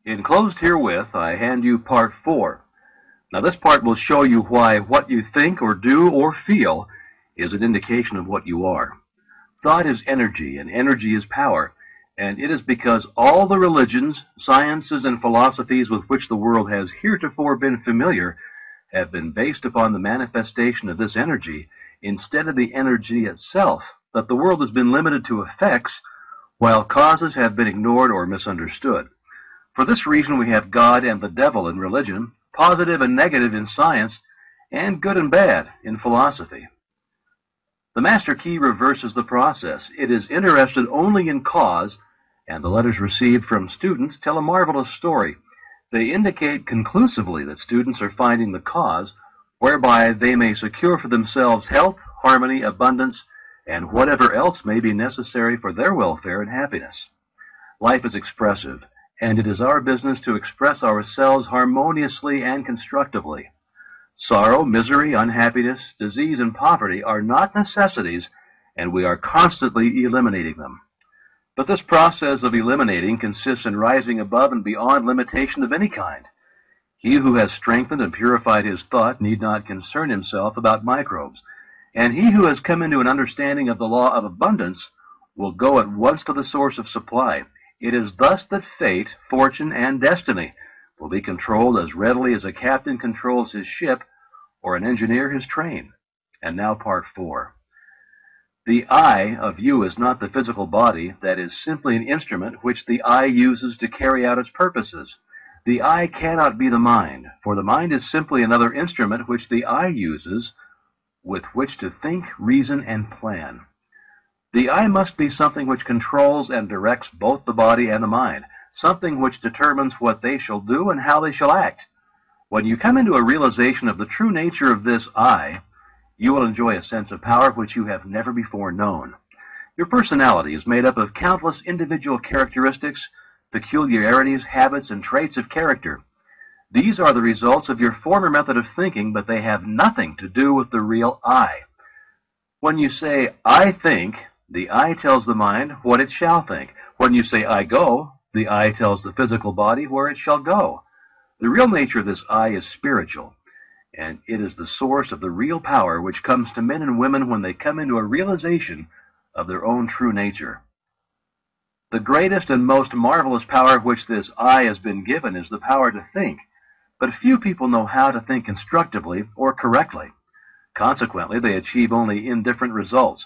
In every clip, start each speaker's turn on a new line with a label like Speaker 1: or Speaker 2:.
Speaker 1: Enclosed herewith, I hand you part 4. Now this part will show you why what you think or do or feel is an indication of what you are. Thought is energy, and energy is power, and it is because all the religions, sciences, and philosophies with which the world has heretofore been familiar have been based upon the manifestation of this energy instead of the energy itself, that the world has been limited to effects while causes have been ignored or misunderstood. For this reason we have God and the devil in religion, positive and negative in science, and good and bad in philosophy. The master key reverses the process. It is interested only in cause, and the letters received from students tell a marvelous story. They indicate conclusively that students are finding the cause, whereby they may secure for themselves health, harmony, abundance, and whatever else may be necessary for their welfare and happiness. Life is expressive, and it is our business to express ourselves harmoniously and constructively. Sorrow, misery, unhappiness, disease, and poverty are not necessities, and we are constantly eliminating them. But this process of eliminating consists in rising above and beyond limitation of any kind. He who has strengthened and purified his thought need not concern himself about microbes, and he who has come into an understanding of the law of abundance will go at once to the source of supply. It is thus that fate, fortune, and destiny will be controlled as readily as a captain controls his ship or an engineer his train. And now part 4. The I of you is not the physical body, that is simply an instrument which the I uses to carry out its purposes. The I cannot be the mind, for the mind is simply another instrument which the I uses with which to think, reason, and plan. The I must be something which controls and directs both the body and the mind, something which determines what they shall do and how they shall act. When you come into a realization of the true nature of this I, you will enjoy a sense of power which you have never before known. Your personality is made up of countless individual characteristics, peculiarities, habits, and traits of character. These are the results of your former method of thinking, but they have nothing to do with the real I. When you say, I think, the I tells the mind what it shall think. When you say, I go, the I tells the physical body where it shall go. The real nature of this I is spiritual, and it is the source of the real power which comes to men and women when they come into a realization of their own true nature. The greatest and most marvelous power which this I has been given is the power to think, but few people know how to think constructively or correctly. Consequently, they achieve only indifferent results.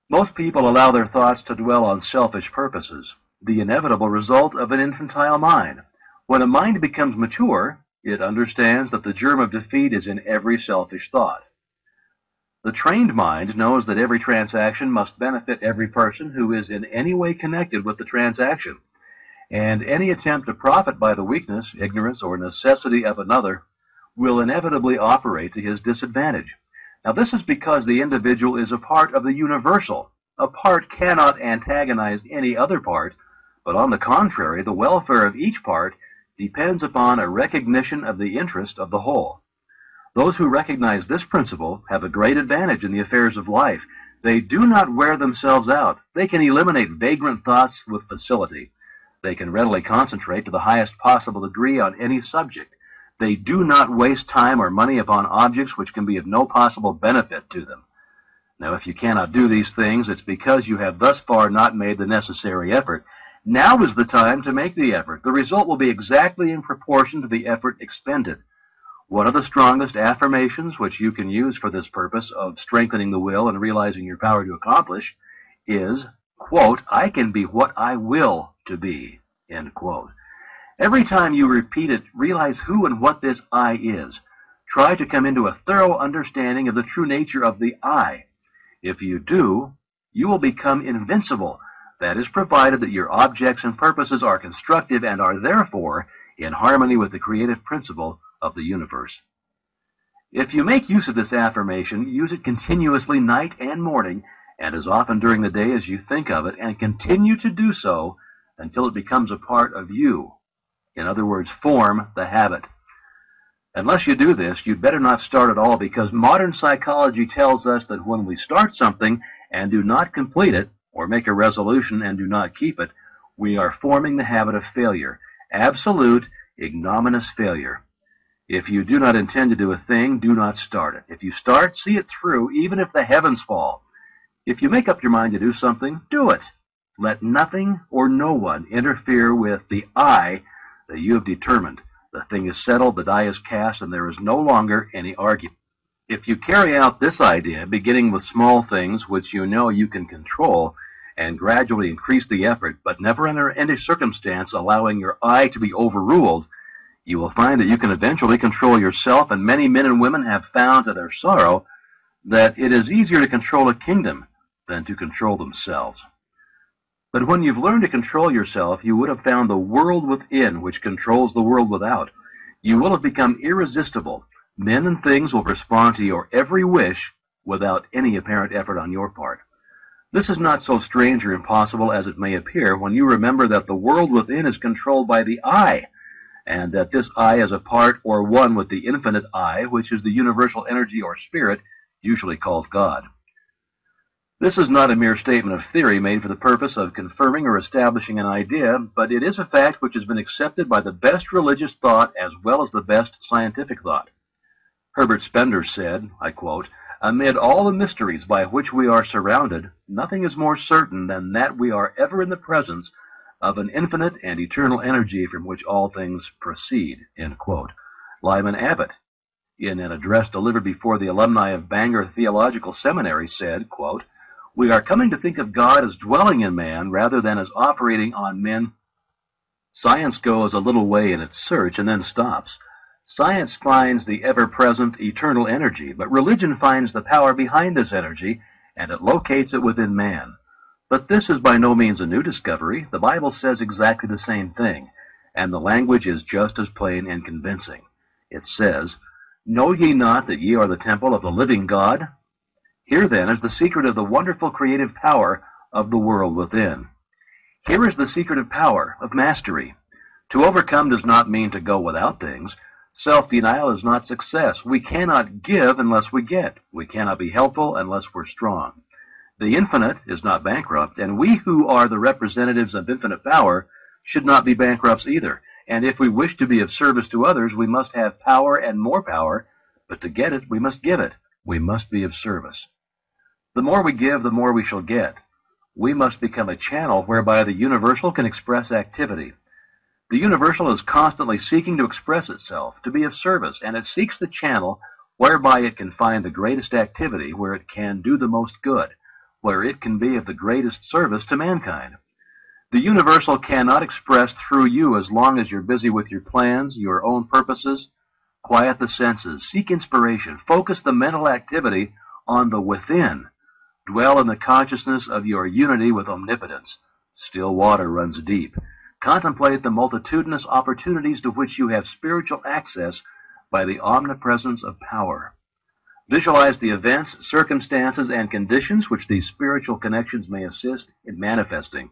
Speaker 1: Most people allow their thoughts to dwell on selfish purposes, the inevitable result of an infantile mind. When a mind becomes mature, it understands that the germ of defeat is in every selfish thought. The trained mind knows that every transaction must benefit every person who is in any way connected with the transaction, and any attempt to profit by the weakness, ignorance, or necessity of another will inevitably operate to his disadvantage. Now, this is because the individual is a part of the universal. A part cannot antagonize any other part, but on the contrary, the welfare of each part depends upon a recognition of the interest of the whole. Those who recognize this principle have a great advantage in the affairs of life. They do not wear themselves out. They can eliminate vagrant thoughts with facility. They can readily concentrate to the highest possible degree on any subject. They do not waste time or money upon objects which can be of no possible benefit to them. Now, if you cannot do these things, it's because you have thus far not made the necessary effort. Now is the time to make the effort. The result will be exactly in proportion to the effort expended. One of the strongest affirmations which you can use for this purpose of strengthening the will and realizing your power to accomplish is, quote, I can be what I will to be, end quote. Every time you repeat it, realize who and what this I is. Try to come into a thorough understanding of the true nature of the I. If you do, you will become invincible. That is provided that your objects and purposes are constructive and are therefore in harmony with the creative principle of the universe. If you make use of this affirmation, use it continuously night and morning, and as often during the day as you think of it, and continue to do so until it becomes a part of you. In other words, form the habit. Unless you do this, you'd better not start at all, because modern psychology tells us that when we start something and do not complete it, or make a resolution and do not keep it, we are forming the habit of failure, Absolute, ignominious failure. If you do not intend to do a thing, do not start it. If you start, see it through, even if the heavens fall. If you make up your mind to do something, do it. Let nothing or no one interfere with the I that you have determined. The thing is settled, the die is cast, and there is no longer any argument. If you carry out this idea, beginning with small things which you know you can control, and gradually increase the effort, but never under any circumstance allowing your I to be overruled, you will find that you can eventually control yourself, and many men and women have found to their sorrow that it is easier to control a kingdom than to control themselves. But when you've learned to control yourself, you would have found the world within which controls the world without. You will have become irresistible. Men and things will respond to your every wish without any apparent effort on your part. This is not so strange or impossible as it may appear when you remember that the world within is controlled by the I, and that this I is a part or one with the infinite I, which is the universal energy or spirit, usually called God. This is not a mere statement of theory made for the purpose of confirming or establishing an idea, but it is a fact which has been accepted by the best religious thought as well as the best scientific thought. Herbert Spencer said, I quote, "Amid all the mysteries by which we are surrounded, nothing is more certain than that we are ever in the presence of an infinite and eternal energy from which all things proceed." End quote. Lyman Abbott, in an address delivered before the alumni of Bangor Theological Seminary, said, quote, "We are coming to think of God as dwelling in man rather than as operating on men. Science goes a little way in its search and then stops. Science finds the ever-present eternal energy, but religion finds the power behind this energy, and it locates it within man. But this is by no means a new discovery. The Bible says exactly the same thing, and the language is just as plain and convincing. It says, 'Know ye not that ye are the temple of the living God?' Here, then, is the secret of the wonderful creative power of the world within. Here is the secret of power, of mastery. To overcome does not mean to go without things. Self-denial is not success. We cannot give unless we get. We cannot be helpful unless we're strong. The infinite is not bankrupt, and we who are the representatives of infinite power should not be bankrupts either. And if we wish to be of service to others, we must have power and more power, but to get it, we must give it. We must be of service. The more we give, the more we shall get. We must become a channel whereby the universal can express activity. The universal is constantly seeking to express itself, to be of service, and it seeks the channel whereby it can find the greatest activity, where it can do the most good, where it can be of the greatest service to mankind. The universal cannot express through you as long as you're busy with your plans, your own purposes. Quiet the senses, seek inspiration, focus the mental activity on the within. Dwell in the consciousness of your unity with omnipotence. Still water runs deep. Contemplate the multitudinous opportunities to which you have spiritual access by the omnipresence of power. Visualize the events, circumstances, and conditions which these spiritual connections may assist in manifesting.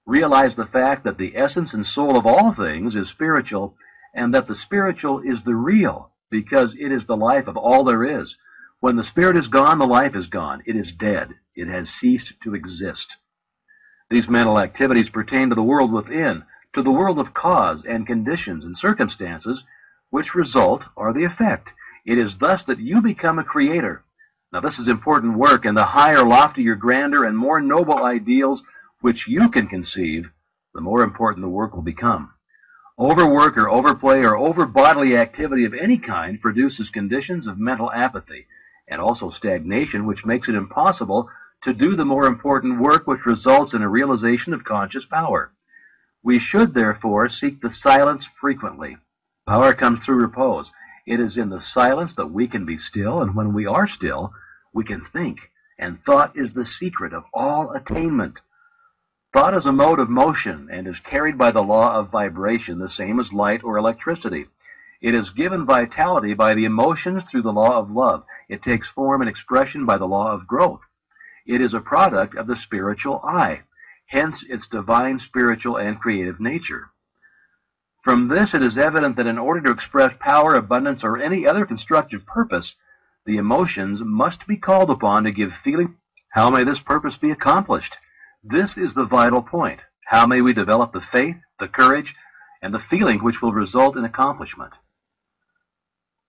Speaker 1: Realize the fact that the essence and soul of all things is spiritual, and that the spiritual is the real, because it is the life of all there is. When the spirit is gone, the life is gone. It is dead. It has ceased to exist. These mental activities pertain to the world within, to the world of cause and conditions and circumstances, which result are the effect. It is thus that you become a creator. Now this is important work, and the higher, loftier, grander, and more noble ideals which you can conceive, the more important the work will become. Overwork or overplay or over-bodily activity of any kind produces conditions of mental apathy, and also stagnation, which makes it impossible to do the more important work, which results in a realization of conscious power. We should, therefore, seek the silence frequently. Power comes through repose. It is in the silence that we can be still, and when we are still, we can think, and thought is the secret of all attainment. Thought is a mode of motion and is carried by the law of vibration, the same as light or electricity. It is given vitality by the emotions through the law of love. It takes form and expression by the law of growth. It is a product of the spiritual I, hence its divine, spiritual, and creative nature. From this it is evident that in order to express power, abundance, or any other constructive purpose, the emotions must be called upon to give feeling. How may this purpose be accomplished? This is the vital point. How may we develop the faith, the courage, and the feeling which will result in accomplishment?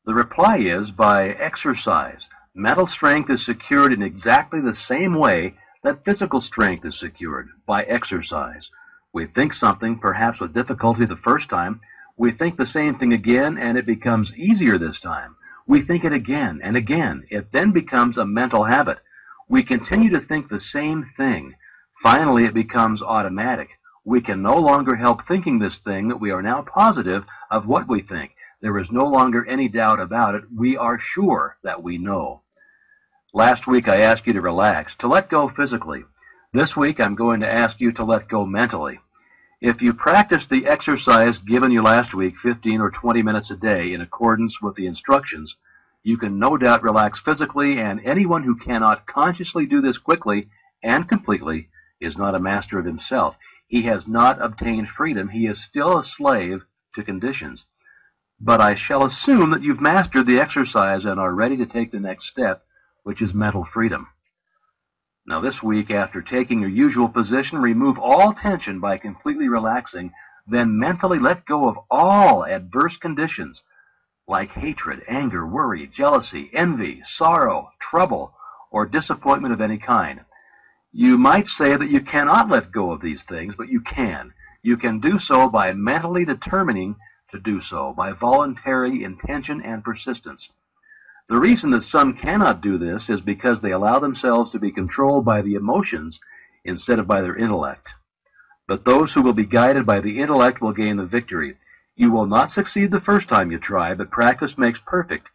Speaker 1: The reply is by exercise. Mental strength is secured in exactly the same way that physical strength is secured, by exercise. We think something, perhaps with difficulty the first time. We think the same thing again, and it becomes easier this time. We think it again and again. It then becomes a mental habit. We continue to think the same thing. Finally, it becomes automatic. We can no longer help thinking this thing that we are now positive of what we think. There is no longer any doubt about it. We are sure that we know. Last week I asked you to relax, to let go physically. This week I'm going to ask you to let go mentally. If you practice the exercise given you last week, 15 or 20 minutes a day, in accordance with the instructions, you can no doubt relax physically, and anyone who cannot consciously do this quickly and completely is not a master of himself. He has not obtained freedom. He is still a slave to conditions. But I shall assume that you've mastered the exercise and are ready to take the next step, which is mental freedom. Now this week, after taking your usual position, remove all tension by completely relaxing, then mentally let go of all adverse conditions like hatred, anger, worry, jealousy, envy, sorrow, trouble, or disappointment of any kind. You might say that you cannot let go of these things, but you can. You can do so by mentally determining to do so, by voluntary intention and persistence. The reason that some cannot do this is because they allow themselves to be controlled by the emotions instead of by their intellect. But those who will be guided by the intellect will gain the victory. You will not succeed the first time you try, but practice makes perfect.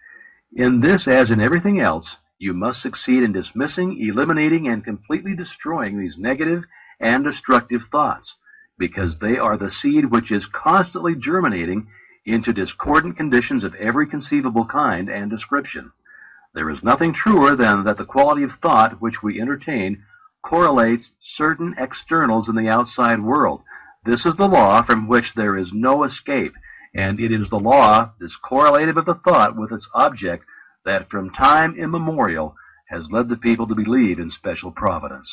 Speaker 1: In this, as in everything else, you must succeed in dismissing, eliminating, and completely destroying these negative and destructive thoughts, because they are the seed which is constantly germinating into discordant conditions of every conceivable kind and description. There is nothing truer than that the quality of thought which we entertain correlates certain externals in the outside world. This is the law from which there is no escape, and it is the law, this correlative of the thought with its object, that from time immemorial has led the people to believe in special providence.